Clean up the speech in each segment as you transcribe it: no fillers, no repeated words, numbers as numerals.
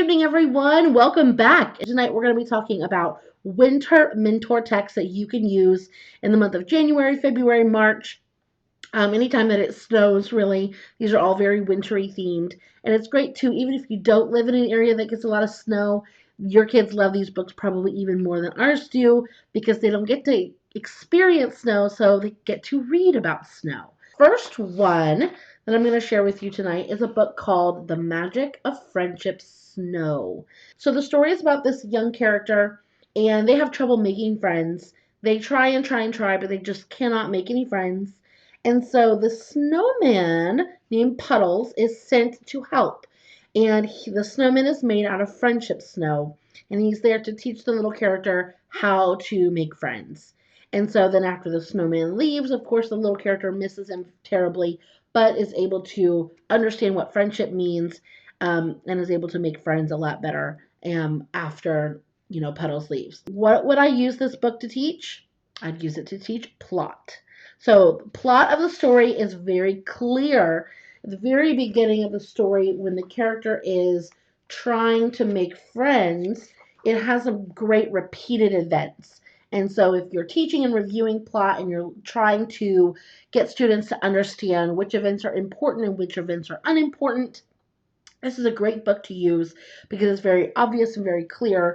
evening, everyone. Welcome back. Tonight we're going to be talking about winter mentor texts that you can use in the month of January, February, March, anytime that it snows, really. These are all very wintry themed. And it's great, too, even if you don't live in an area that gets a lot of snow, your kids love these books probably even more than ours do because they don't get to experience snow, so they get to read about snow. First one that I'm going to share with you tonight is a book called The Magic of Friendship Snow. So the story is about this young character, and they have trouble making friends. They try and try and try, but they just cannot make any friends. And so the snowman named Puddles is sent to help. And the snowman is made out of friendship snow. And he's there to teach the little character how to make friends. And so then after the snowman leaves, of course, the little character misses him terribly, but is able to understand what friendship means, and is able to make friends a lot better after, Puddles leaves. What would I use this book to teach? I'd use it to teach plot. So the plot of the story is very clear. At the very beginning of the story, when the character is trying to make friends, it has some great repeated events. And so if you're teaching and reviewing plot and you're trying to get students to understand which events are important and which events are unimportant, this is a great book to use because it's very obvious and very clear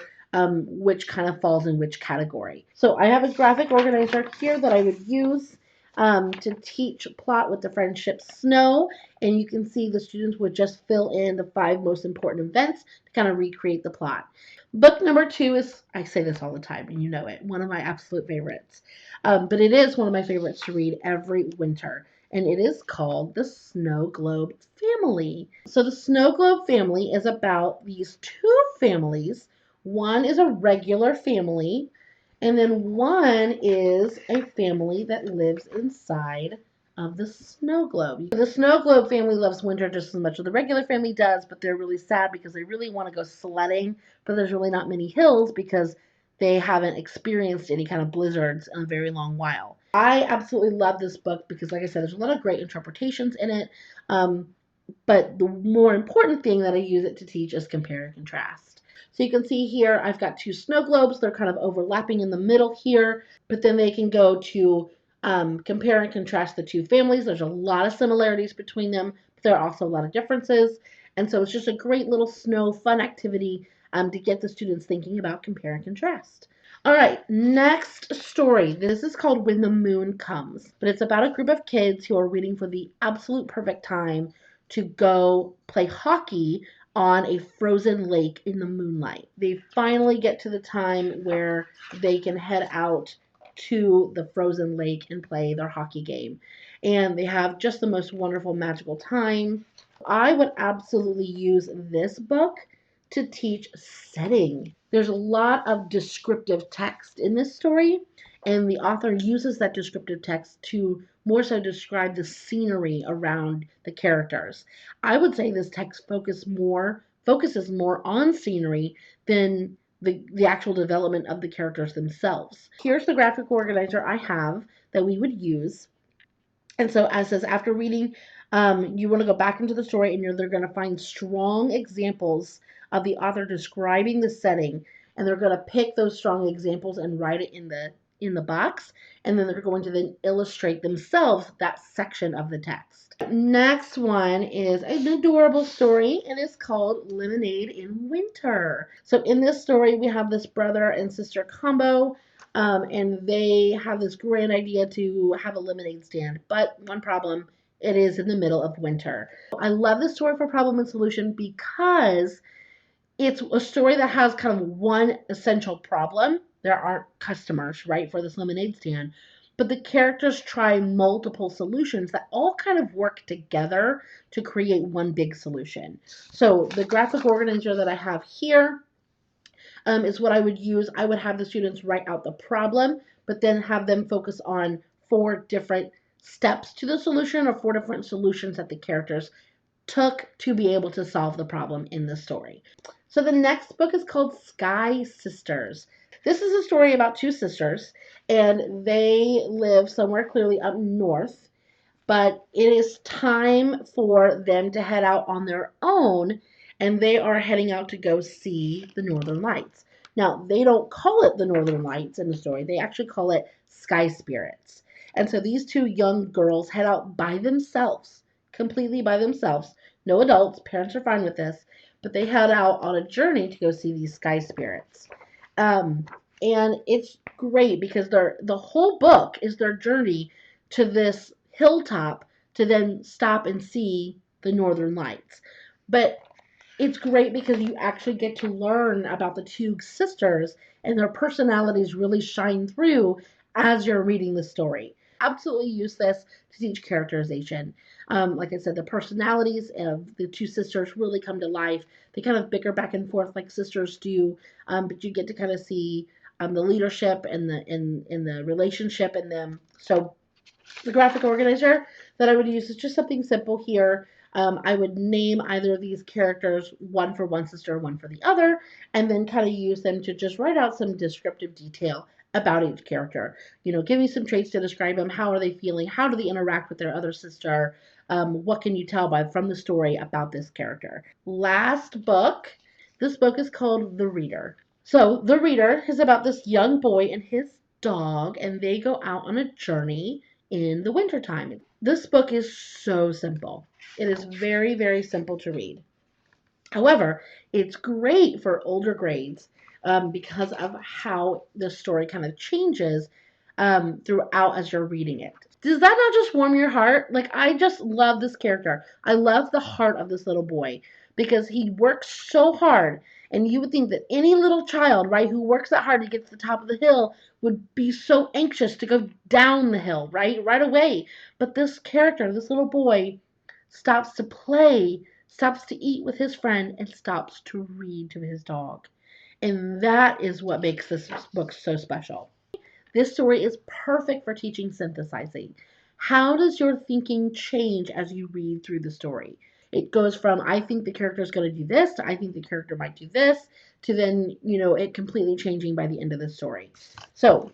which kind of falls in which category. So I have a graphic organizer here that I would use to teach plot with the friendship snow, and you can see the students would just fill in the 5 most important events to kind of recreate the plot. Book number 2 is, I say this all the time, and you know it, one of my absolute favorites. But it is one of my favorites to read every winter, and it is called The Snow Globe Family. So the Snow Globe Family is about these 2 families. One is a regular family, and then one is a family that lives inside of the snow globe. The snow globe family loves winter just as much as the regular family does, but they're really sad because they really want to go sledding, but there's really not many hills because they haven't experienced any kind of blizzards in a very long while. I absolutely love this book because, like I said, there's a lot of great interpretations in it, but the more important thing that I use it to teach is compare and contrast. So you can see here I've got 2 snow globes. They're kind of overlapping in the middle here, but then they can go to compare and contrast the 2 families. There's a lot of similarities between them, but there are also a lot of differences. And so it's just a great little snow fun activity to get the students thinking about compare and contrast. All right, next story. This is called When the Moon Comes, but it's about a group of kids who are waiting for the absolute perfect time to go play hockey on a frozen lake in the moonlight. They finally get to the time where they can head out to the frozen lake and play their hockey game. And they have just the most wonderful, magical time. I would absolutely use this book to teach setting. There's a lot of descriptive text in this story, and the author uses that descriptive text to more so describe the scenery around the characters. I would say this text focuses more on scenery than the actual development of the characters themselves. Here's the graphic organizer I have that we would use. And so as says, after reading, you want to go back into the story and they're going to find strong examples of the author describing the setting, and they're going to pick those strong examples and write it in the box, and then they're going to then illustrate themselves that section of the text. Next one is an adorable story, and it's called Lemonade in Winter. So in this story, we have this brother and sister combo, and they have this grand idea to have a lemonade stand, but one problem, it is in the middle of winter. I love this story for problem and solution because it's a story that has kind of one essential problem. There aren't customers, right, for this lemonade stand, but the characters try multiple solutions that all kind of work together to create one big solution. So the graphic organizer that I have here is what I would use. I would have the students write out the problem, but then have them focus on 4 different steps to the solution, or 4 different solutions that the characters took to be able to solve the problem in the story. So the next book is called Sky Sisters. This is a story about 2 sisters, and they live somewhere clearly up north, but it is time for them to head out on their own, and they are heading out to go see the Northern Lights. Now, they don't call it the Northern Lights in the story. They actually call it sky spirits. And so these two young girls head out by themselves, completely by themselves. No adults, parents are fine with this, but they head out on a journey to go see these sky spirits. Um, and it's great because the whole book is their journey to this hilltop to then stop and see the Northern Lights. But it's great because you actually get to learn about the two sisters and their personalities really shine through as you're reading the story. Absolutely use this to teach characterization. Like I said, the personalities of the two sisters really come to life. They kind of bicker back and forth like sisters do, but you get to kind of see the leadership and the relationship in them. So the graphic organizer that I would use is just something simple here. I would name either of these characters, one for one sister, one for the other, and then kind of use them to just write out some descriptive detail about each character. Give me some traits to describe them. How are they feeling? How do they interact with their other sister? What can you tell from the story about this character? Last book. This book is called The Reader. So, The Reader is about this young boy and his dog, and they go out on a journey in the wintertime. This book is so simple. It is very, very simple to read. However, it's great for older grades because of how the story kind of changes throughout as you're reading it. Does that not just warm your heart? Like, I just love this character. I love the heart of this little boy because he works so hard. And you would think that any little child, right, who works that hard to get to the top of the hill would be so anxious to go down the hill, right away. But this character, this little boy, stops to play, stops to eat with his friend, and stops to read to his dog. And that is what makes this book so special. This story is perfect for teaching synthesizing. How does your thinking change as you read through the story? It goes from, I think the character is going to do this, to I think the character might do this, to then, it completely changing by the end of the story. So,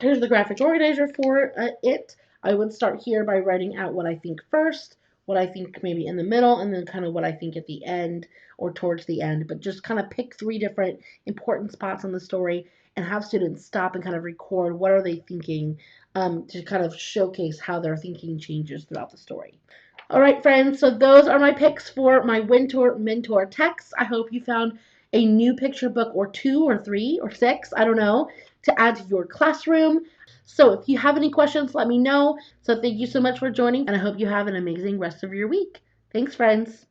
here's the graphic organizer for it. I would start here by writing out what I think first, what I think maybe in the middle, and then kind of what I think at the end or towards the end. But just kind of pick 3 different important spots in the story and have students stop and kind of record what are they thinking to kind of showcase how their thinking changes throughout the story. All right, friends, so those are my picks for my Winter Mentor texts. I hope you found a new picture book or 2 or 3 or 6, I don't know, to add to your classroom. So if you have any questions, let me know. So thank you so much for joining, and I hope you have an amazing rest of your week. Thanks, friends.